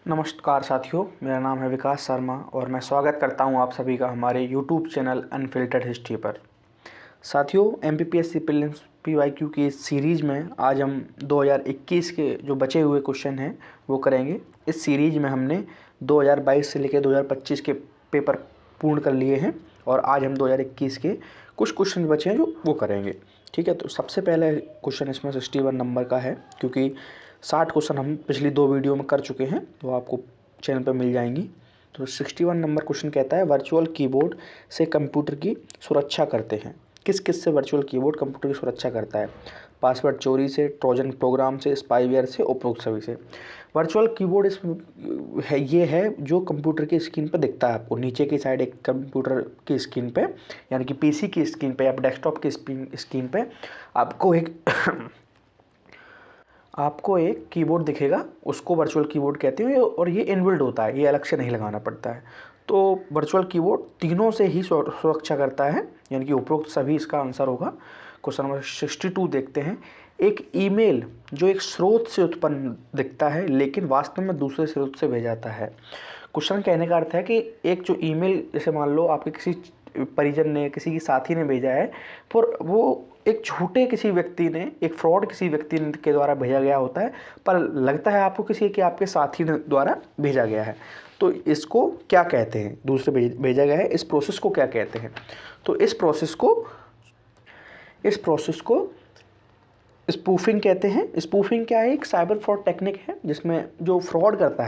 नमस्कार साथियों, मेरा नाम है विकास शर्मा और मैं स्वागत करता हूं आप सभी का हमारे YouTube चैनल अनफिल्टर्ड हिस्ट्री पर। साथियों, MPPSC प्रीलिम्स PYQ की इस सीरीज़ में आज हम 2021 के जो बचे हुए क्वेश्चन हैं वो करेंगे। इस सीरीज़ में हमने 2022 से लेकर 2025 के पेपर पूर्ण कर लिए हैं और आज हम 2021 के कुछ क्वेश्चन बचे हैं जो वो करेंगे। ठीक है, तो सबसे पहले क्वेश्चन इसमें 61 नंबर का है, क्योंकि 60 क्वेश्चन हम पिछली 2 वीडियो में कर चुके हैं, तो आपको चैनल पर मिल जाएंगी। तो 61 नंबर क्वेश्चन कहता है, वर्चुअल कीबोर्ड से कंप्यूटर की सुरक्षा करते हैं। किस किस से वर्चुअल कीबोर्ड कंप्यूटर की सुरक्षा करता है? पासवर्ड चोरी से, ट्रोजन प्रोग्राम से, स्पाईवेयर से, उपरोक्त सभी से। वर्चुअल कीबोर्ड इसमें है, ये है जो कंप्यूटर की स्क्रीन पर दिखता है आपको नीचे की साइड, एक कंप्यूटर की स्क्रीन पे, यानी कि पीसी की स्क्रीन पे या डेस्कटॉप की स्क्रीन पे आपको एक कीबोर्ड दिखेगा, उसको वर्चुअल कीबोर्ड कहते हैं और ये इनबिल्ट होता है, ये अलग से नहीं लगाना पड़ता है। तो वर्चुअल कीबोर्ड तीनों से ही सुरक्षा करता है, यानी कि उपरोक्त सभी इसका आंसर होगा। क्वेश्चन नंबर 62 देखते हैं। एक ईमेल जो एक स्रोत से उत्पन्न दिखता है लेकिन वास्तव में दूसरे स्रोत से भेजा जाता है। क्वेश्चन कहने का अर्थ है कि एक जो ईमेल, जैसे मान लो आपके किसी परिजन ने, किसी की साथी ने भेजा है, पर वो एक झूठे किसी व्यक्ति ने, एक फ्रॉड किसी व्यक्ति के द्वारा भेजा गया होता है, पर लगता है आपको किसी के आपके साथी ने द्वारा भेजा गया है। तो इसको क्या कहते हैं? दूसरे भेजा गया है, इस प्रोसेस को क्या कहते हैं? तो इस प्रोसेस को स्पूफिंग कहते हैं। स्पूफिंग क्या है? एक साइबर फ्रॉड टेक्निक है जिसमें जो फ्रॉड करता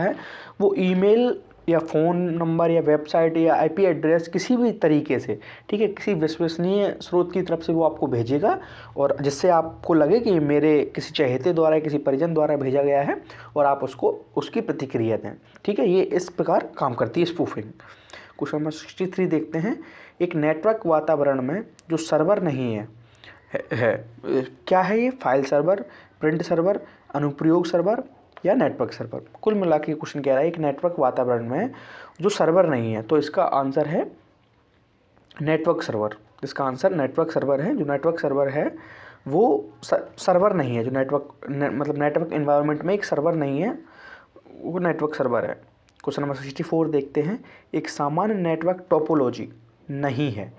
है वो ईमेल या फ़ोन नंबर या वेबसाइट या IP एड्रेस किसी भी तरीके से, ठीक है, किसी विश्वसनीय स्रोत की तरफ से वो आपको भेजेगा, और जिससे आपको लगे कि मेरे किसी चहेते द्वारा, किसी परिजन द्वारा भेजा गया है, और आप उसको उसकी प्रतिक्रिया दें। ठीक है, ये इस प्रकार काम करती है स्पूफिंग। क्वेश्चन नंबर 63 देखते हैं। एक नेटवर्क वातावरण में जो सर्वर नहीं है क्या है ये? फाइल सर्वर, प्रिंट सर्वर, अनुप्रयोग सर्वर या नेटवर्क सर्वर? कुल मिला के क्वेश्चन कह रहा है एक नेटवर्क वातावरण में जो सर्वर नहीं है, तो इसका आंसर है नेटवर्क सर्वर। इसका आंसर नेटवर्क सर्वर है। जो नेटवर्क सर्वर है वो सर्वर नहीं है, जो मतलब नेटवर्क एनवायरनमेंट में एक सर्वर नहीं है, वो नेटवर्क सर्वर है। क्वेश्चन नंबर 64 देखते हैं। एक सामान्य नेटवर्क टोपोलॉजी नहीं है।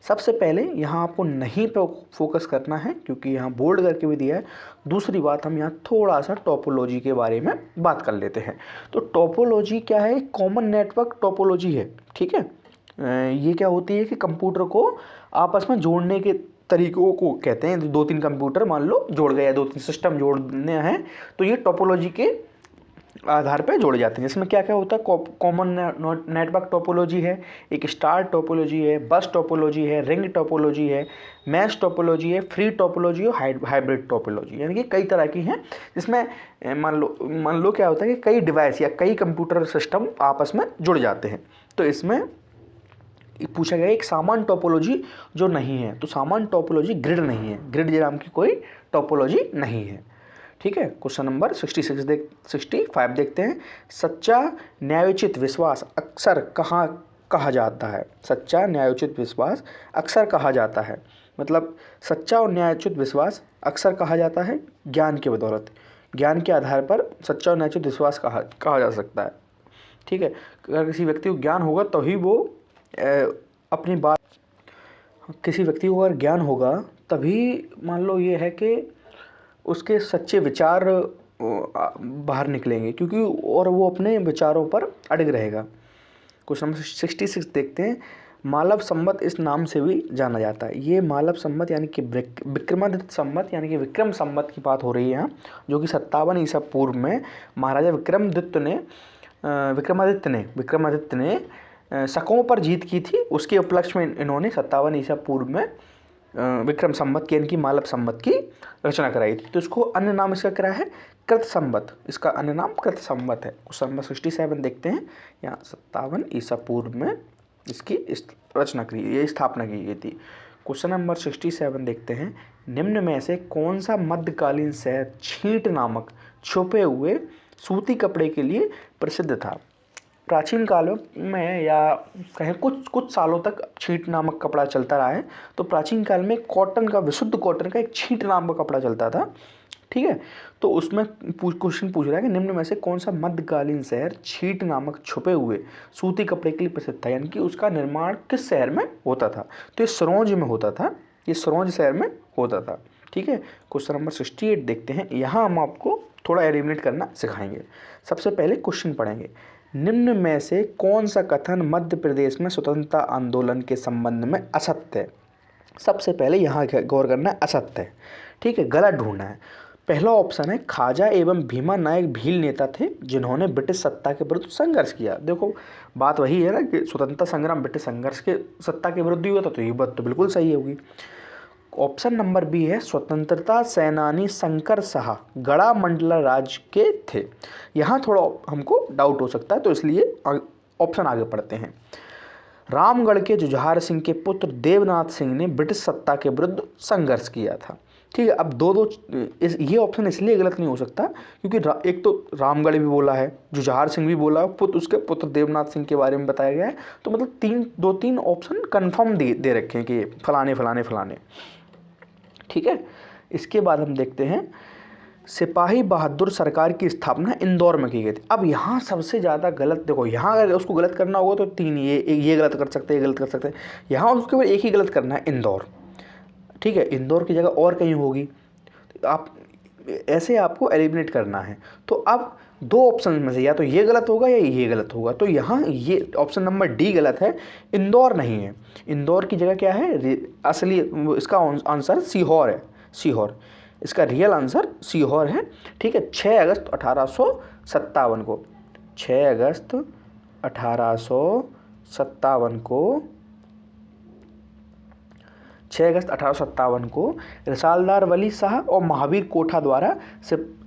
सबसे पहले यहाँ आपको नहीं पे फोकस करना है, क्योंकि यहाँ बोल्ड करके भी दिया है। दूसरी बात, हम यहाँ थोड़ा सा टोपोलॉजी के बारे में बात कर लेते हैं। तो टोपोलॉजी क्या है? कॉमन नेटवर्क टोपोलॉजी है। ठीक है, ये क्या होती है कि कंप्यूटर को आपस में जोड़ने के तरीकों को कहते हैं। 2-3 कंप्यूटर मान लो जोड़ गए, 2-3 सिस्टम जोड़ने हैं, तो ये टोपोलॉजी के आधार पे जोड़े जाते हैं। जिसमें क्या क्या होता है? कॉमन नेटवर्क टोपोलॉजी है, एक स्टार टोपोलॉजी है, बस टोपोलॉजी है, रिंग टोपोलॉजी है, मैश टोपोलॉजी है, फ्री टोपोलॉजी और हाइब्रिड टोपोलॉजी, यानी कि कई तरह की हैं। जिसमें मान लो क्या होता है कि कई डिवाइस या कई कंप्यूटर सिस्टम आपस में जुड़ जाते हैं। तो इसमें पूछा गया एक सामान्य टोपोलॉजी जो नहीं है, तो सामान्य टोपोलॉजी ग्रिड नहीं है। ग्रिड नाम की कोई टोपोलॉजी नहीं है। ठीक है, क्वेश्चन नंबर 65 देखते हैं। सच्चा न्यायोचित विश्वास अक्सर कहा जाता है? सच्चा न्यायोचित विश्वास अक्सर कहा जाता है, मतलब सच्चा और न्यायोचित विश्वास अक्सर कहा जाता है ज्ञान के बदौलत। ज्ञान के आधार पर सच्चा और न्यायोचित विश्वास कहा जा सकता है। ठीक है, अगर किसी व्यक्ति को ज्ञान होगा तभी वो अपनी बात, किसी व्यक्ति को अगर ज्ञान होगा तभी मान लो ये है कि उसके सच्चे विचार बाहर निकलेंगे, क्योंकि और वो अपने विचारों पर अड़िग रहेगा। क्वेश्चन नंबर 66 देखते हैं। मालव संवत इस नाम से भी जाना जाता है। ये मालव संवत यानी कि विक्रमादित्य संवत, यानी कि विक्रम संवत की बात हो रही है यहाँ, जो कि 57 ईसा पूर्व में महाराजा विक्रमादित्य ने शकों पर जीत की थी। उसके उपलक्ष्य में इन्होंने 57 ईसा पूर्व में विक्रम संवत यानी कि मालव संवत की रचना कराई थी। तो इसको अन्य नाम इसका क्या है? कृत संवत। इसका अन्य नाम कृत संवत है। क्वेश्चन नंबर 67 देखते हैं। यहाँ 57 ईसा पूर्व में इसकी रचना की, ये स्थापना की गई थी। क्वेश्चन नंबर 67 देखते हैं। निम्न में से कौन सा मध्यकालीन शहर छींट नामक छुपे हुए सूती कपड़े के लिए प्रसिद्ध था? प्राचीन काल में या कहें कुछ सालों तक छींट नामक कपड़ा चलता रहा है। तो प्राचीन काल में कॉटन का, विशुद्ध कॉटन का एक छींट नाम का कपड़ा चलता था। ठीक है। तो उसमें क्वेश्चन पूछ रहा है कि निम्न में से कौन सा मध्यकालीन शहर छीट नामक छुपे हुए सूती कपड़े के लिए प्रसिद्ध था, यानी कि उसका निर्माण किस शहर में होता था। तो ये सरौंज में होता था, ये सरौंज शहर में होता था। ठीक है। क्वेश्चन नंबर 68 देखते हैं। यहाँ हम आपको थोड़ा एलिमिनेट करना सिखाएंगे। सबसे पहले क्वेश्चन पढ़ेंगे, निम्न में से कौन सा कथन मध्य प्रदेश में स्वतंत्रता आंदोलन के संबंध में असत्य है। सबसे पहले यहाँ गौर करना है, असत्य है। ठीक है, गलत ढूंढना है। पहला ऑप्शन है, खाजा एवं भीमा नायक भील नेता थे जिन्होंने ब्रिटिश सत्ता के विरुद्ध संघर्ष किया। देखो बात वही है ना कि स्वतंत्रता संग्राम ब्रिटिश संघर्ष के सत्ता के विरुद्ध ही हुआ था, तो ये बात तो बिल्कुल सही होगी। ऑप्शन नंबर बी है, स्वतंत्रता सेनानी शंकर शाह गढ़ा मंडला राज्य के थे। यहाँ थोड़ा हमको डाउट हो सकता है, तो इसलिए ऑप्शन आगे पढ़ते हैं। रामगढ़ के जुझार सिंह के पुत्र देवनाथ सिंह ने ब्रिटिश सत्ता के विरुद्ध संघर्ष किया था। ठीक है, अब दो ये ऑप्शन इसलिए गलत नहीं हो सकता क्योंकि एक तो रामगढ़ भी बोला है, जुझार सिंह भी बोला, उसके पुत्र देवनाथ सिंह के बारे में बताया गया है। तो मतलब दो तीन ऑप्शन कन्फर्म दे रखे हैं कि फलाने फलाने फलाने। ठीक है, इसके बाद हम देखते हैं, सिपाही बहादुर सरकार की स्थापना इंदौर में की गई थी। अब यहाँ सबसे ज़्यादा गलत, देखो यहाँ अगर उसको गलत करना होगा तो तीन ये गलत कर सकते हैं, ये गलत कर सकते हैं। यहाँ उसके बाद एक ही गलत करना है, इंदौर। ठीक है, इंदौर की जगह और कहीं होगी, आप ऐसे आपको एलिमिनेट करना है। तो अब दो ऑप्शन में से या तो ये गलत होगा या ये गलत होगा। तो यहाँ ये ऑप्शन नंबर डी गलत है, इंदौर नहीं है। इंदौर की जगह क्या है, असली इसका आंसर सीहोर है, सीहोर। इसका रियल आंसर सीहोर है। ठीक है, 6 अगस्त 1857 को, 6 अगस्त 1857 को 6 अगस्त 1857 को रिसालदार वली शाह और महावीर कोठा द्वारा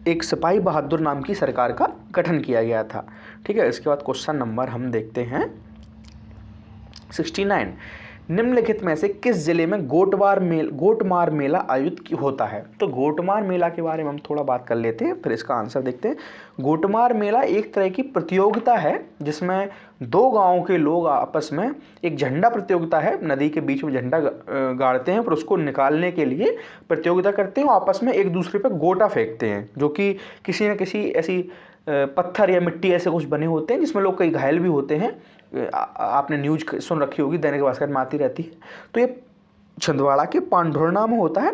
एक सिपाही बहादुर नाम की सरकार का गठन किया गया था। ठीक है, इसके बाद क्वेश्चन नंबर हम देखते हैं 69। निम्नलिखित में से किस जिले में गोटमार मेला आयोजित होता है। तो गोटमार मेला के बारे में हम थोड़ा बात कर लेते हैं, फिर इसका आंसर देखते हैं। गोटमार मेला एक तरह की प्रतियोगिता है जिसमें दो गांवों के लोग आपस में, एक झंडा प्रतियोगिता है, नदी के बीच में झंडा गाड़ते हैं, फिर उसको निकालने के लिए प्रतियोगिता करते हैं, आपस में एक दूसरे पर गोटा फेंकते हैं, जो कि किसी न किसी ऐसी पत्थर या मिट्टी ऐसे कुछ बने होते हैं जिसमें लोग कई घायल भी होते हैं। आपने न्यूज सुन रखी होगी, दैनिक भास्कर में आती रहती है। तो ये छिंदवाड़ा के पांढुर्णा में होता है,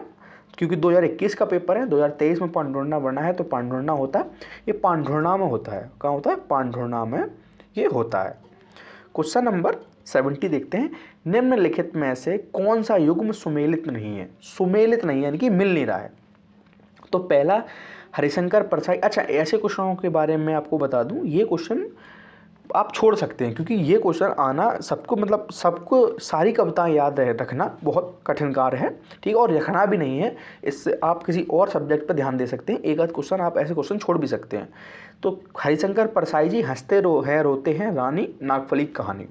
क्योंकि 2021 का पेपर है, 2023 में पांढुर्णा बना है, तो पांढुर्णा होता है, ये पांढुर्णा में होता है। कहाँ होता है, पांढुर्णा में ये होता है। क्वेश्चन नंबर 70 देखते हैं। निम्नलिखित में से कौन सा युग्म सुमेलित नहीं है। सुमेलित नहीं यानी कि मिल नहीं रहा है। तो पहला हरिशंकर परसाई। अच्छा, ऐसे क्वेश्चनों के बारे में आपको बता दूं, ये क्वेश्चन आप छोड़ सकते हैं क्योंकि ये क्वेश्चन आना सबको सारी कविताएं याद रखना बहुत कठिन कार्य है। ठीक है, और रखना भी नहीं है, इससे आप किसी और सब्जेक्ट पर ध्यान दे सकते हैं। एक आध क्वेश्चन आप ऐसे क्वेश्चन छोड़ भी सकते हैं। तो हरिशंकर परसाई जी हंसते रोते हैं रानी नागफली कहानी,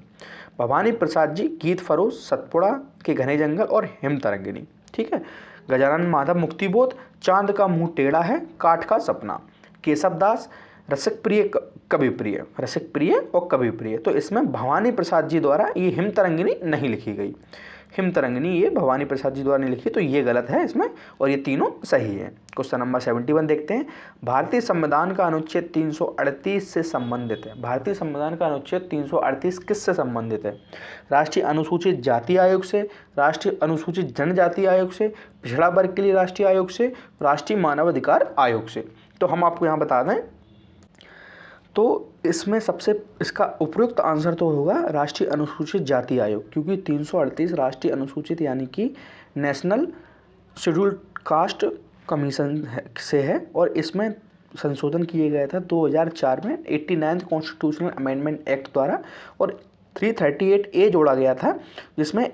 भवानी प्रसाद जी गीत फरोश, सतपुड़ा के घने जंगल और हिमतरंगिनी। ठीक है, गजानन माधव मुक्तिबोध, चांद का मुंह टेढ़ा है, काठ का सपना, केशव दास रसिक प्रिय कवि प्रिय, रसिक प्रिय और कवि प्रिय। तो इसमें भवानी प्रसाद जी द्वारा ये हिमतरंगिनी नहीं लिखी गई, हिमतरंगिनी ये भवानी प्रसाद जी द्वारा नहीं लिखी, तो ये गलत है इसमें, और ये तीनों सही है। क्वेश्चन नंबर 71 देखते हैं। भारतीय संविधान का अनुच्छेद 338 से संबंधित है। भारतीय संविधान का अनुच्छेद 338 किससे संबंधित है। राष्ट्रीय अनुसूचित जाति आयोग से, राष्ट्रीय अनुसूचित जनजाति आयोग से, पिछड़ा वर्ग के लिए राष्ट्रीय आयोग से, राष्ट्रीय मानवाधिकार आयोग से। तो हम आपको यहाँ बता दें, तो इसमें इसका उपयुक्त आंसर तो होगा राष्ट्रीय अनुसूचित जाति आयोग, क्योंकि 338 राष्ट्रीय अनुसूचित यानी कि नेशनल शेड्यूल्ड कास्ट कमीशन से है, और इसमें संशोधन किया गया था 2004 में 89th कॉन्स्टिट्यूशनल अमेंडमेंट एक्ट द्वारा, और 338A जोड़ा गया था, जिसमें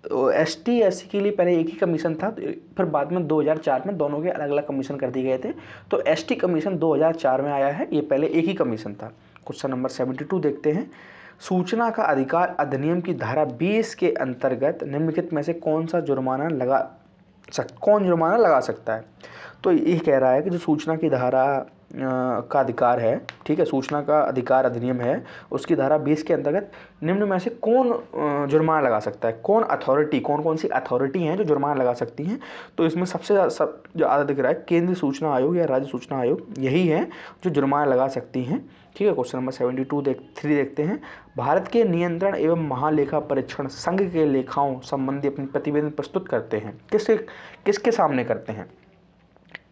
ST SC के लिए पहले एक ही कमीशन था, फिर बाद में 2004 में दोनों के अलग अलग कमीशन कर दिए गए थे। तो ST कमीशन 2004 में आया है, ये पहले एक ही कमीशन था। क्वेश्चन नंबर 72 देखते हैं। सूचना का अधिकार अधिनियम की धारा 20 के अंतर्गत निम्नलिखित में से कौन जुर्माना लगा सकता है। तो ये कह रहा है कि जो सूचना की धारा का अधिकार है, ठीक है, सूचना का अधिकार अधिनियम है, उसकी धारा 20 के अंतर्गत निम्न में से कौन जुर्माना लगा सकता है, कौन अथॉरिटी, कौन कौन सी अथॉरिटी हैं जो जुर्माना लगा सकती हैं। तो इसमें सबसे ज़्यादा दिख रहा है केंद्रीय सूचना आयोग या राज्य सूचना आयोग, यही है जो जुर्माना लगा सकती हैं, ठीक है। क्वेश्चन नंबर 3 देखते हैं। भारत के नियंत्रण एवं महालेखा परीक्षण संघ के लेखाओं संबंधी अपनी प्रतिवेदन प्रस्तुत करते हैं, किसके सामने करते हैं।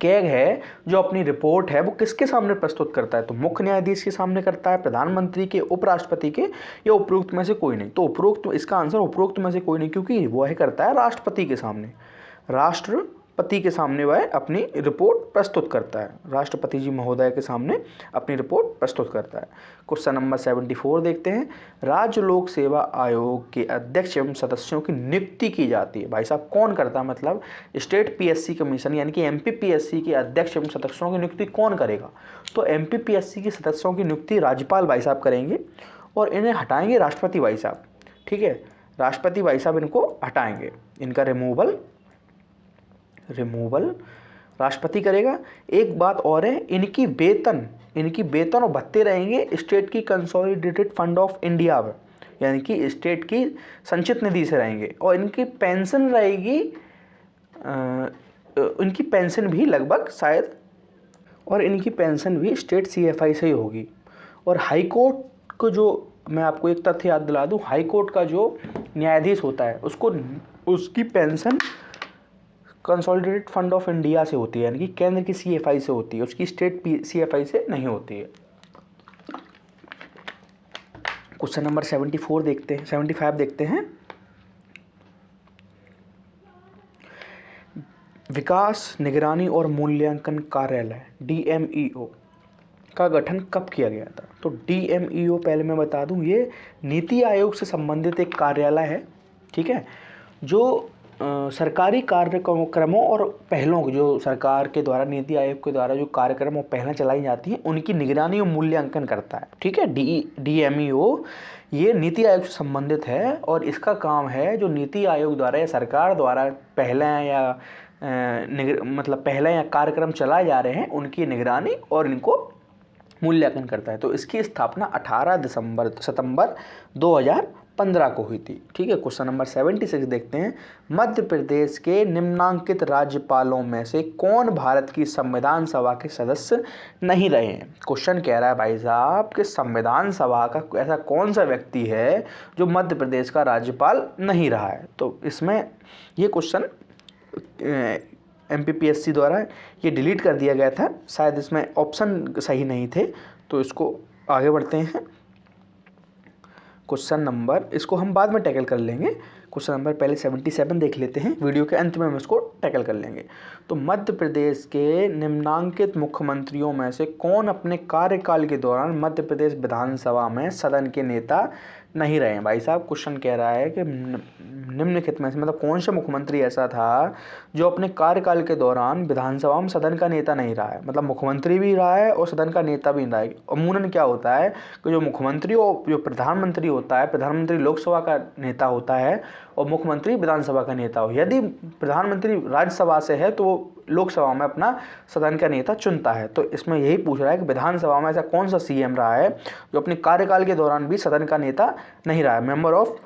कैग है जो अपनी रिपोर्ट है वो किसके सामने प्रस्तुत करता है, तो मुख्य न्यायाधीश के सामने करता है, प्रधानमंत्री के, उपराष्ट्रपति के, या उपरोक्त में से कोई नहीं। तो उपरोक्त, इसका आंसर उपरोक्त में से कोई नहीं, क्योंकि वह करता है राष्ट्रपति के सामने, राष्ट्रपति के सामने वह अपनी रिपोर्ट प्रस्तुत करता है, राष्ट्रपति जी महोदय के सामने अपनी रिपोर्ट प्रस्तुत करता है। क्वेश्चन नंबर 74 देखते हैं। राज्य लोक सेवा आयोग के अध्यक्ष एवं सदस्यों की नियुक्ति की जाती है, भाई साहब कौन करता है, मतलब स्टेट पीएससी कमीशन यानी कि एमपीपीएससी के अध्यक्ष एवं सदस्यों की नियुक्ति कौन करेगा, तो एमपीपीएससी के सदस्यों की नियुक्ति राज्यपाल भाई साहब करेंगे और इन्हें हटाएंगे राष्ट्रपति भाई साहब, ठीक है, राष्ट्रपति भाई साहब इनको हटाएंगे, इनका रिमूवल राष्ट्रपति करेगा। एक बात और है, इनकी वेतन और भत्ते रहेंगे स्टेट की कंसोलिडेटेड फंड ऑफ इंडिया में, यानी कि स्टेट की संचित निधि से रहेंगे, और इनकी पेंशन रहेगी, इनकी पेंशन भी लगभग शायद, और इनकी पेंशन भी स्टेट सीएफआई से ही होगी। और हाई कोर्ट को, जो मैं आपको एक तथ्य याद दिला दूं, हाई कोर्ट का जो न्यायाधीश होता है उसकी pension consolidated fund of India से होती है, यानी कि केंद्र की सीएफआई से होती है, उसकी स्टेट सीएफआई से नहीं होती है। क्वेश्चन नंबर 75 देखते हैं। विकास निगरानी और मूल्यांकन कार्यालय DMEO का गठन कब किया गया था, तो DMEO पहले मैं बता दूं, ये नीति आयोग से संबंधित एक कार्यालय है, ठीक है, जो सरकारी कार्यक्रमों और पहलों, जो सरकार के द्वारा, नीति आयोग के द्वारा जो कार्यक्रम और पहलें चलाई जाती हैं उनकी निगरानी और मूल्यांकन करता है, ठीक है। DMEO ये नीति आयोग से संबंधित है और इसका काम है जो नीति आयोग द्वारा या सरकार द्वारा पहलें या कार्यक्रम चलाए जा रहे हैं उनकी निगरानी और इनको मूल्यांकन करता है। तो इसकी स्थापना 18 सितंबर 2015 को हुई थी, ठीक है। क्वेश्चन नंबर 76 देखते हैं। मध्य प्रदेश के निम्नांकित राज्यपालों में से कौन भारत की संविधान सभा के सदस्य नहीं रहे हैं। क्वेश्चन कह रहा है भाई साहब कि संविधान सभा का ऐसा कौन सा व्यक्ति है जो मध्य प्रदेश का राज्यपाल नहीं रहा है। तो इसमें ये क्वेश्चन एमपीपीएससी द्वारा ये डिलीट कर दिया गया था, शायद इसमें ऑप्शन सही नहीं थे, तो इसको आगे बढ़ते हैं। क्वेश्चन नंबर, इसको हम बाद में टैकल कर लेंगे, क्वेश्चन नंबर पहले 77 देख लेते हैं, वीडियो के अंत में हम इसको टैकल कर लेंगे। तो मध्य प्रदेश के निम्नांकित मुख्यमंत्रियों में से कौन अपने कार्यकाल के दौरान मध्य प्रदेश विधानसभा में सदन के नेता नहीं रहे हैं। भाई साहब क्वेश्चन कह रहा है कि निम्नलिखित में से मतलब कौन सा मुख्यमंत्री ऐसा था जो अपने कार्यकाल के दौरान विधानसभा में सदन का नेता नहीं रहा है, मतलब मुख्यमंत्री भी रहा है और सदन का नेता भी रहा है। अमूमन क्या होता है कि जो मुख्यमंत्री और जो प्रधानमंत्री होता है, प्रधानमंत्री लोकसभा का नेता होता है और मुख्यमंत्री विधानसभा का नेता हो। यदि प्रधानमंत्री राज्यसभा से है तो वो लोकसभा में अपना सदन का नेता चुनता है। तो इसमें यही पूछ रहा है कि विधानसभा में ऐसा कौन सा सीएम रहा है जो अपने कार्यकाल के दौरान भी सदन का नेता नहीं रहा है, मेंबर ऑफ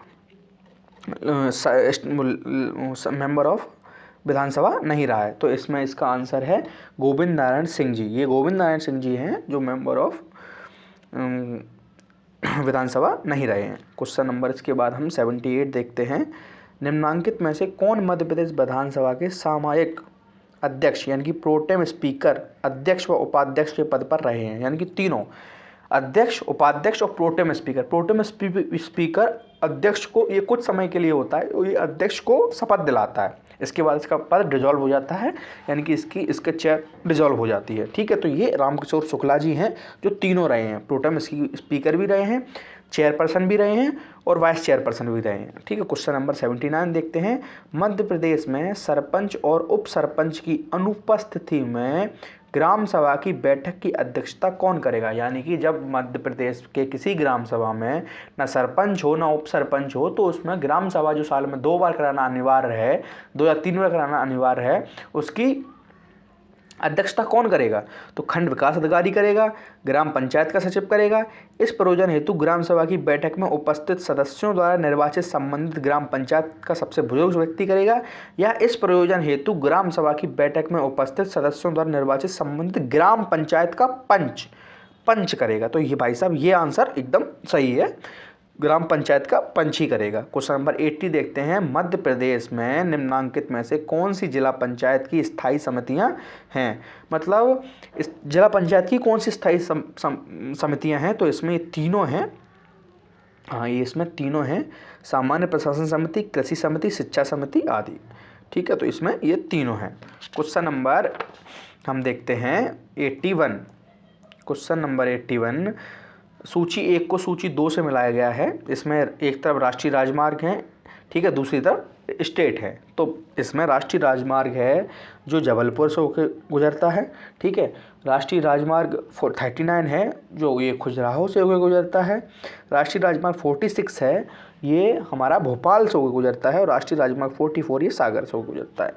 विधानसभा नहीं रहा है। तो इसमें इसका आंसर है गोविंद नारायण सिंह जी। ये गोविंद नारायण सिंह जी हैं जो मेंबर ऑफ विधानसभा नहीं रहे हैं। क्वेश्चन नंबर इसके बाद हम 78 देखते हैं। निम्नांकित में से कौन मध्य प्रदेश विधानसभा के सामयिक अध्यक्ष यानी कि प्रोटेम स्पीकर, अध्यक्ष व उपाध्यक्ष के पद पर रहे हैं, यानी कि तीनों अध्यक्ष, उपाध्यक्ष और प्रोटेम स्पीकर। प्रोटेम स्पीकर अध्यक्ष को, ये कुछ समय के लिए होता है, ये अध्यक्ष को शपथ दिलाता है, इसके बाद इसका पद डिजॉल्व हो जाता है, यानी कि इसके चेयर डिजॉल्व हो जाती है, ठीक है। तो ये रामकिशोर शुक्ला जी हैं जो तीनों रहे हैं, प्रोटेम स्पीकर भी रहे हैं, चेयरपर्सन भी रहे हैं और वाइस चेयरपर्सन भी रहे हैं, ठीक है। क्वेश्चन नंबर 79 देखते हैं। मध्य प्रदेश में सरपंच और उप सरपंच की अनुपस्थिति में ग्राम सभा की बैठक की अध्यक्षता कौन करेगा, यानी कि जब मध्य प्रदेश के किसी ग्राम सभा में ना सरपंच हो ना उप सरपंच हो तो उसमें ग्राम सभा जो साल में 2 बार कराना अनिवार्य है, 2 या 3 बार कराना अनिवार्य है, उसकी अध्यक्षता कौन करेगा? तो खंड विकास अधिकारी करेगा, ग्राम पंचायत का सचिव करेगा। इस प्रयोजन हेतु ग्राम सभा की बैठक में उपस्थित सदस्यों द्वारा निर्वाचित संबंधित ग्राम पंचायत का सबसे बुजुर्ग व्यक्ति करेगा, या इस प्रयोजन हेतु ग्राम सभा की बैठक में उपस्थित सदस्यों द्वारा निर्वाचित संबंधित ग्राम पंचायत का पंच करेगा। तो ये भाई साहब ये आंसर एकदम सही है, ग्राम पंचायत का पंच ही करेगा। क्वेश्चन नंबर 80 देखते हैं, मध्य प्रदेश में निम्नांकित में से कौन सी जिला पंचायत की स्थायी समितियां हैं? मतलब इस जिला पंचायत की कौन सी स्थायी समितियां हैं? तो इसमें तीनों हैं। हाँ, ये इसमें तीनों हैं, सामान्य प्रशासन समिति, कृषि समिति, शिक्षा समिति आदि। ठीक है, तो इसमें ये तीनों हैं। क्वेश्चन नंबर हम देखते हैं 81। क्वेश्चन नंबर 81, सूची 1 को सूची 2 से मिलाया गया है। इसमें एक तरफ राष्ट्रीय राजमार्ग हैं, ठीक है, दूसरी तरफ स्टेट है। तो इसमें राष्ट्रीय राजमार्ग है जो जबलपुर से होकर गुजरता है, ठीक है। राष्ट्रीय राजमार्ग 39 है जो ये खजुराहो से होकर गुजरता है। राष्ट्रीय राजमार्ग 46 है, ये हमारा भोपाल से होकर गुजरता है। और राष्ट्रीय राजमार्ग 44 ये सागर से होकर गुजरता है।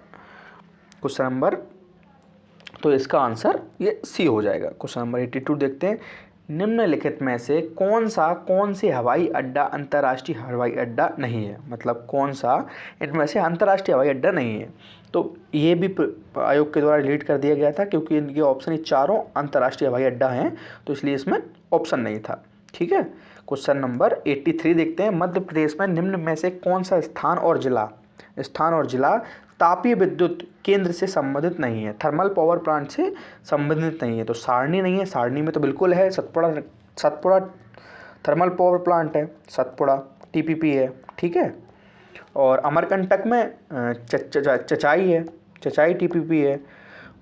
क्वेश्चन नंबर, तो इसका आंसर ये सी हो जाएगा। क्वेश्चन नंबर 82 देखते हैं, निम्नलिखित में से कौन सी हवाई अड्डा अंतर्राष्ट्रीय हवाई अड्डा नहीं है? मतलब कौन सा इनमें से अंतर्राष्ट्रीय हवाई अड्डा नहीं है? तो ये भी आयोग के द्वारा डिलीट कर दिया गया था क्योंकि इनके ऑप्शन ये चारों अंतर्राष्ट्रीय हवाई अड्डा हैं, तो इसलिए इसमें ऑप्शन नहीं था। ठीक है, क्वेश्चन नंबर 83 देखते हैं, मध्य प्रदेश में निम्न में से कौन सा स्थान और जिला तापीय विद्युत केंद्र से संबंधित नहीं है, थर्मल पावर प्लांट से संबंधित नहीं है? तो सारणी नहीं है, सारणी में तो बिल्कुल है, सतपुड़ा थर्मल पावर प्लांट है, सतपुड़ा टीपीपी है, ठीक है। और अमरकंटक में चचाई है, चचाई टीपीपी है।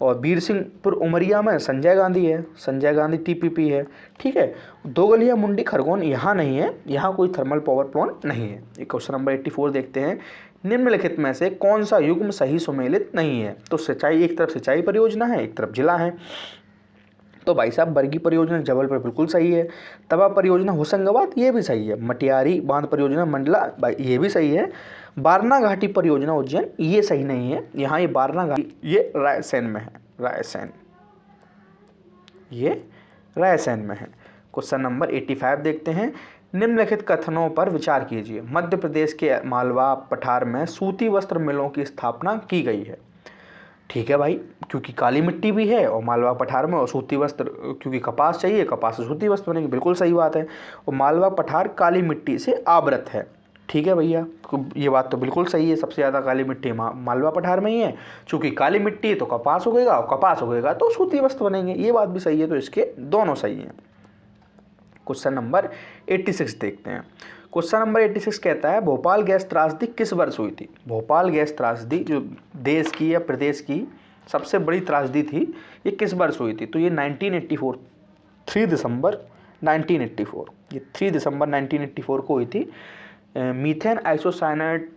और बीरसिंहपुर उमरिया में संजय गांधी है, संजय गांधी टीपीपी है, ठीक है। दोगलिया मुंडी खरगोन यहाँ नहीं है, यहाँ कोई थर्मल पावर प्लांट नहीं है। क्वेश्चन नंबर 84 देखते हैं, निम्नलिखित में से कौन सा युग्म सही सुमेलित नहीं है? तो सिंचाई, एक तरफ सिंचाई परियोजना है, एक तरफ जिला है। तो भाई साहब बरगी परियोजना जबलपुर बिल्कुल सही है, तवा परियोजना होशंगाबाद ये भी सही है, मटियारी बांध परियोजना मंडला ये भी सही है, बारना घाटी परियोजना उज्जैन ये सही नहीं है, यहाँ ये बारना घाटी ये रायसेन में है, रायसेन में है। क्वेश्चन नंबर 85 देखते हैं, निम्नलिखित कथनों पर विचार कीजिए। मध्य प्रदेश के मालवा पठार में सूती वस्त्र मिलों की स्थापना की गई है। ठीक है भाई, क्योंकि काली मिट्टी भी है और मालवा पठार में, और सूती वस्त्र क्योंकि कपास चाहिए, कपास से सूती वस्त्र बनेगी, बिल्कुल सही बात है। और मालवा पठार काली मिट्टी से आवृत है। ठीक है भैया, ये बात तो बिल्कुल सही है, सबसे ज़्यादा काली मिट्टी मालवा पठार में ही है। चूँकि काली मिट्टी है तो कपास उगेगा, और कपास उगेगा तो सूती वस्त्र बनेंगे, ये बात भी सही है। तो इसके दोनों सही हैं। क्वेश्चन नंबर 86 देखते हैं। क्वेश्चन नंबर 86 कहता है, भोपाल गैस त्रासदी किस वर्ष हुई थी? भोपाल गैस त्रासदी जो देश की या प्रदेश की सबसे बड़ी त्रासदी थी, ये किस वर्ष हुई थी? तो ये 1984, 3 दिसंबर 1984, ये 3 दिसंबर 1984 को हुई थी। मीथेन आइसोसाइनेट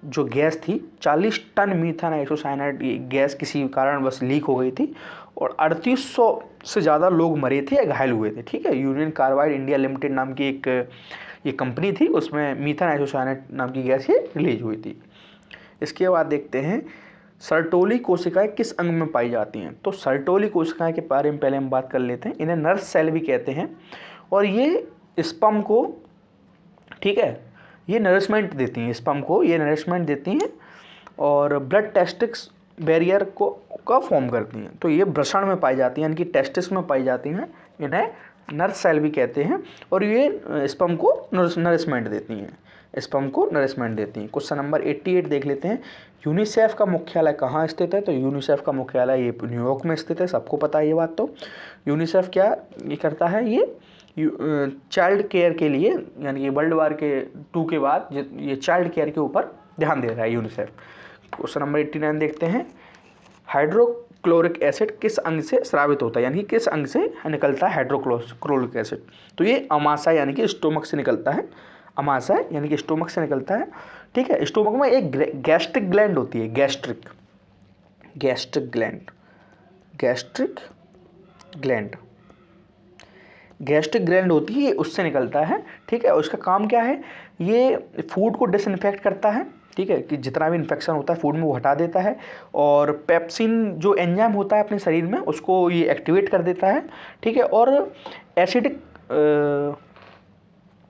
जो गैस थी, 40 टन मीथेन आइसोसाइनेट गैस किसी कारण बस लीक हो गई थी और 3800 से ज़्यादा लोग मरे थे या घायल हुए थे। ठीक है, यूनियन कार्बाइड इंडिया लिमिटेड नाम की एक ये कंपनी थी, उसमें मीथेन आइसोसाइनेट नाम की गैस ये रिलीज हुई थी। इसके बाद देखते हैं, सर्टोली कोशिकाएं किस अंग में पाई जाती हैं? तो सर्टोली कोशिकाएं के बारे में पहले हम बात कर लेते हैं। इन्हें नर्व सेल भी कहते हैं और ये स्पर्म को, ठीक है, ये नरिशमेंट देती हैं, स्पर्म को ये नरिशमेंट देती हैं और ब्लड टेस्टिक्स बैरियर का फॉर्म करती हैं। तो ये वृषण में पाई जाती हैं, यानी कि टेस्टिस में पाई जाती हैं। इन्हें नर्व सेल भी कहते हैं और ये स्पर्म को नरिशमेंट देती हैं, स्पर्म को नरिशमेंट देती हैं। क्वेश्चन नंबर 88 देख लेते हैं, यूनिसेफ का मुख्यालय कहाँ स्थित है? तो यूनिसेफ का मुख्यालय ये न्यूयॉर्क में स्थित है, सबको पता है ये बात। तो यूनिसेफ क्या ये करता है, ये चाइल्ड केयर के लिए, यानी कि वर्ल्ड वार के 2 के बाद ये चाइल्ड केयर के ऊपर ध्यान दे रहा है यूनिसेफ। क्वेश्चन नंबर 89 देखते हैं, हाइड्रोक्लोरिक एसिड किस अंग से स्रावित होता है, यानी कि किस अंग से निकलता है हाइड्रोक्लोरिक एसिड? तो ये अमाशय यानी कि स्टोमक से निकलता है, अमाशय यानी कि स्टोमक से निकलता है। ठीक है, स्टोमक में एक गैस्ट्रिक ग्लैंड होती है, गैस्ट्रिक ग्लैंड होती है, उससे निकलता है। ठीक है, उसका काम क्या है, ये फूड को डिसइंफेक्ट करता है, ठीक है, कि जितना भी इन्फेक्शन होता है फूड में वो हटा देता है। और पेप्सिन जो एंजाइम होता है अपने शरीर में उसको ये एक्टिवेट कर देता है, ठीक है। और एसिडिक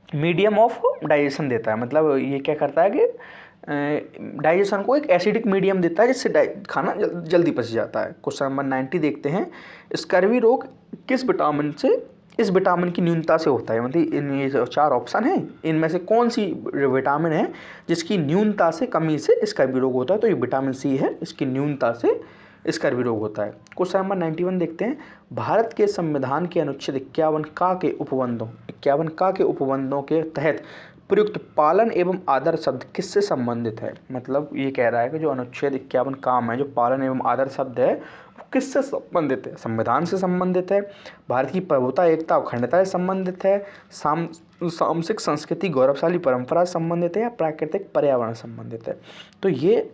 मीडियम ऑफ डाइजेशन देता है, मतलब ये क्या करता है कि डाइजेशन को एक एसिडिक मीडियम देता है जिससे खाना जल्दी पच जाता है। क्वेश्चन नंबर 90 देखते हैं, स्कर्वी रोग किस विटामिन से, इस विटामिन की न्यूनता से होता है। मतलब इन ये जो 4 ऑप्शन हैं इनमें से कौन सी विटामिन है जिसकी न्यूनता से, कमी से स्कर्वी रोग होता है? तो ये विटामिन सी है, इसकी न्यूनता से स्कर्वी रोग होता है। क्वेश्चन नंबर 91 देखते हैं, भारत के संविधान के अनुच्छेद 51 का के उपबंधों के तहत प्रयुक्त पालन एवं आदर शब्द किससे संबंधित है? मतलब ये कह रहा है कि जो अनुच्छेद 51 काम है, जो पालन एवं आदर शब्द है वो किससे संबंधित है? संविधान से संबंधित है, भारत की प्रभुता, एकता, अखंडता से संबंधित है, सामसिक संस्कृति, गौरवशाली परंपरा से संबंधित है, या प्राकृतिक पर्यावरण संबंधित है? तो ये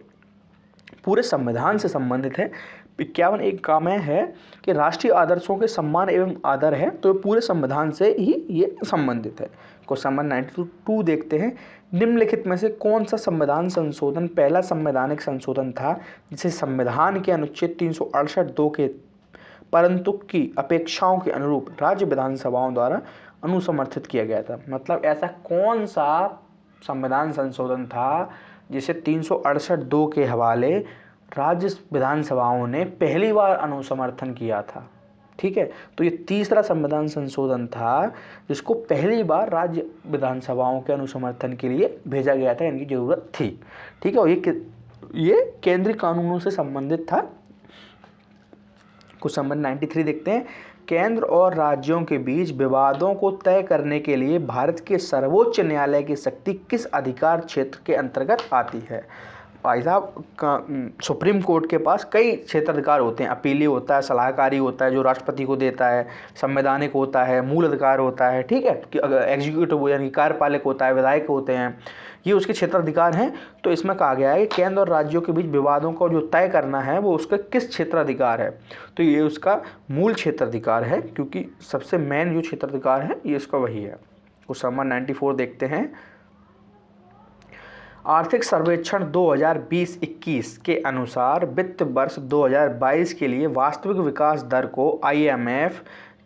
पूरे संविधान से संबंधित है। 51 एक काम है कि राष्ट्रीय आदर्शों के सम्मान एवं आदर है, तो पूरे संविधान से ही ये संबंधित है। क्वेश्चन नंबर 92 देखते हैं, निम्नलिखित में से कौन सा संविधान संशोधन पहला संवैधानिक संशोधन था जिसे संविधान के अनुच्छेद 368(2) के परंतु की अपेक्षाओं के अनुरूप राज्य विधानसभाओं द्वारा अनुसमर्थित किया गया था? मतलब ऐसा कौन सा संविधान संशोधन था जिसे 368(2) के हवाले राज्य विधानसभाओं ने पहली बार अनुसमर्थन किया था? ठीक है, तो ये तीसरा संविधान संशोधन था जिसको पहली बार राज्य विधानसभाओं के अनुसमर्थन के लिए भेजा गया था, इनकी जरूरत थी। ठीक है, और ये केंद्रीय कानूनों से संबंधित था। क्वेश्चन नंबर 93 देखते हैं, केंद्र और राज्यों के बीच विवादों को तय करने के लिए भारत के सर्वोच्च न्यायालय की शक्ति किस अधिकार क्षेत्र के अंतर्गत आती है? भाई साहब, सुप्रीम कोर्ट के पास कई क्षेत्राधिकार होते हैं। अपीली होता है, सलाहकारी होता है जो राष्ट्रपति को देता है, संवैधानिक होता है, मूल अधिकार होता है, ठीक है, कि अगर एग्जीक्यूटिव यानी कार्यपालक होता है, विधायक होते हैं, ये उसके क्षेत्राधिकार हैं। तो इसमें कहा गया है कि केंद्र और राज्यों के बीच विवादों को जो तय करना है वो उसका किस क्षेत्राधिकार है? तो ये उसका मूल क्षेत्राधिकार है, क्योंकि सबसे मेन जो क्षेत्राधिकार है ये इसका वही है। क्वेश्चन नंबर 94 देखते हैं, आर्थिक सर्वेक्षण 2020-21 के अनुसार वित्त वर्ष 2022 के लिए वास्तविक विकास दर को IMF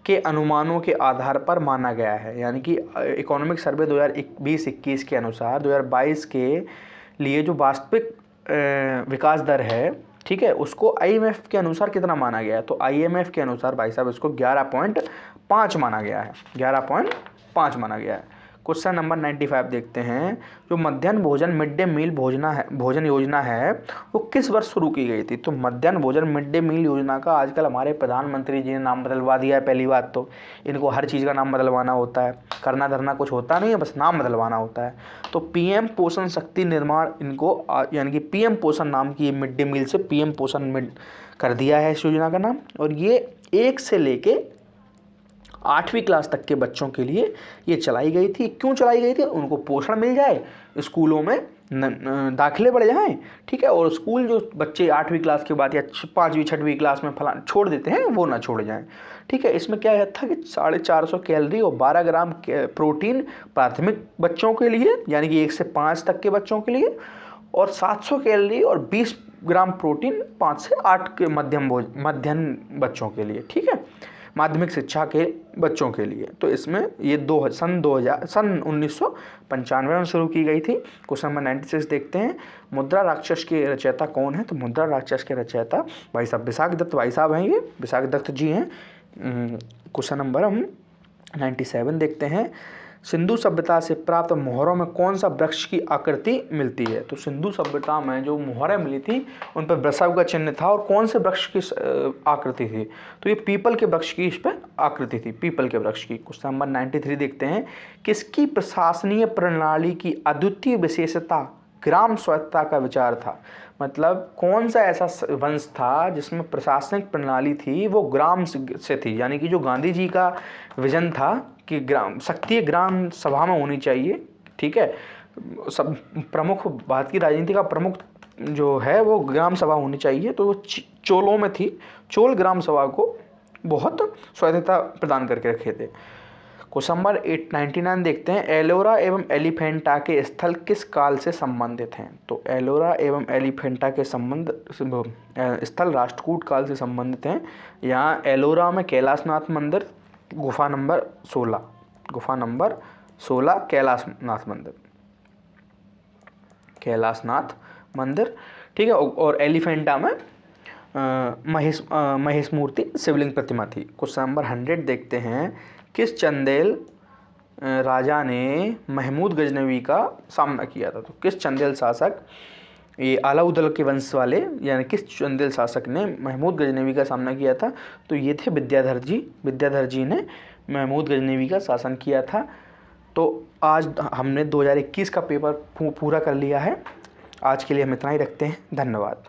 के अनुमानों के आधार पर माना गया है। यानी कि इकोनॉमिक सर्वे 2020-21 के अनुसार 2022 के लिए जो वास्तविक विकास दर है, ठीक है, उसको IMF के अनुसार कितना माना गया है? तो IMF के अनुसार भाई साहब इसको 11.5 माना गया है, 11.5 माना गया है। क्वेश्चन नंबर 95 देखते हैं, जो मध्याह्न भोजन मिड डे मील भोजन योजना है वो किस वर्ष शुरू की गई थी? तो मध्याह्न भोजन मिड डे मील योजना का आजकल हमारे प्रधानमंत्री जी ने नाम बदलवा दिया है। पहली बात तो इनको हर चीज़ का नाम बदलवाना होता है, करना धरना कुछ होता नहीं है, बस नाम बदलवाना होता है। तो PM पोषण शक्ति निर्माण इनको यानी कि PM पोषण नाम की मिड डे मील से PM पोषण मिड कर दिया है इस योजना का नाम। और ये 1 से लेके 8वीं क्लास तक के बच्चों के लिए ये चलाई गई थी। क्यों चलाई गई थी? उनको पोषण मिल जाए, स्कूलों में दाखिले बढ़ जाएं, ठीक है, और स्कूल जो बच्चे 8वीं क्लास के बाद या 5वीं 6वीं क्लास में फलान छोड़ देते हैं वो ना छोड़ जाएं, ठीक है। इसमें क्या था कि 450 कैलोरी और 12 ग्राम प्रोटीन प्राथमिक बच्चों के लिए यानी कि 1 से 5 तक के बच्चों के लिए, और 700 कैलोरी और 20 ग्राम प्रोटीन 5 से 8 के मध्यम बच्चों के लिए, ठीक है, माध्यमिक शिक्षा के बच्चों के लिए। तो इसमें ये सन 1995 में शुरू की गई थी। क्वेश्चन नंबर 96 देखते हैं, मुद्रा राक्षस के रचयिता कौन है? तो मुद्रा राक्षस के रचयिता भाई साहब विशाख दत्त भाई साहब हैं, ये विशाख दत्त जी हैं। क्वेश्चन नंबर हम 97 देखते हैं, सिंधु सभ्यता से प्राप्त मोहरों में कौन सा वृक्ष की आकृति मिलती है? तो सिंधु सभ्यता में जो मोहरें मिली थी उन पर वृषभ का चिन्ह था, और कौन से वृक्ष की आकृति थी? तो ये पीपल के वृक्ष की इस पर आकृति थी, पीपल के वृक्ष की। क्वेश्चन नंबर 93 देखते हैं, किसकी प्रशासनीय प्रणाली की अद्वितीय विशेषता ग्राम स्वायत्तता का विचार था? मतलब कौन सा ऐसा वंश था जिसमें प्रशासनिक प्रणाली थी वो ग्राम से थी, यानी कि जो गांधी जी का विजन था कि सक्रिय ग्राम सभा में होनी चाहिए, ठीक है, सब प्रमुख भारत की राजनीति का प्रमुख जो है वो ग्राम सभा होनी चाहिए। तो वो चोलों में थी, चोल ग्राम सभा को बहुत स्वायत्तता प्रदान करके रखे थे। क्वेश्चन नंबर 899 देखते हैं, एलोरा एवं एलिफेंटा के स्थल किस काल से संबंधित हैं। तो एलोरा एवं एलिफेंटा के संबंध स्थल राष्ट्रकूट काल से संबंधित हैं। यहाँ एलोरा में कैलाशनाथ मंदिर, गुफा नंबर 16 कैलाशनाथ मंदिर, ठीक है। और एलिफेंटा में महेश मूर्ति शिवलिंग प्रतिमा थी। क्वेश्चन नंबर 100 देखते हैं, किस चंदेल राजा ने महमूद गजनवी का सामना किया था। तो किस चंदेल शासक, ये अलाउद्दौला के वंश वाले यानी किस चंदेल शासक ने महमूद गजनवी का सामना किया था। तो ये थे विद्याधर जी ने महमूद गजनवी का शासन किया था। तो आज हमने 2021 का पेपर पूरा कर लिया है। आज के लिए हम इतना ही रखते हैं। धन्यवाद।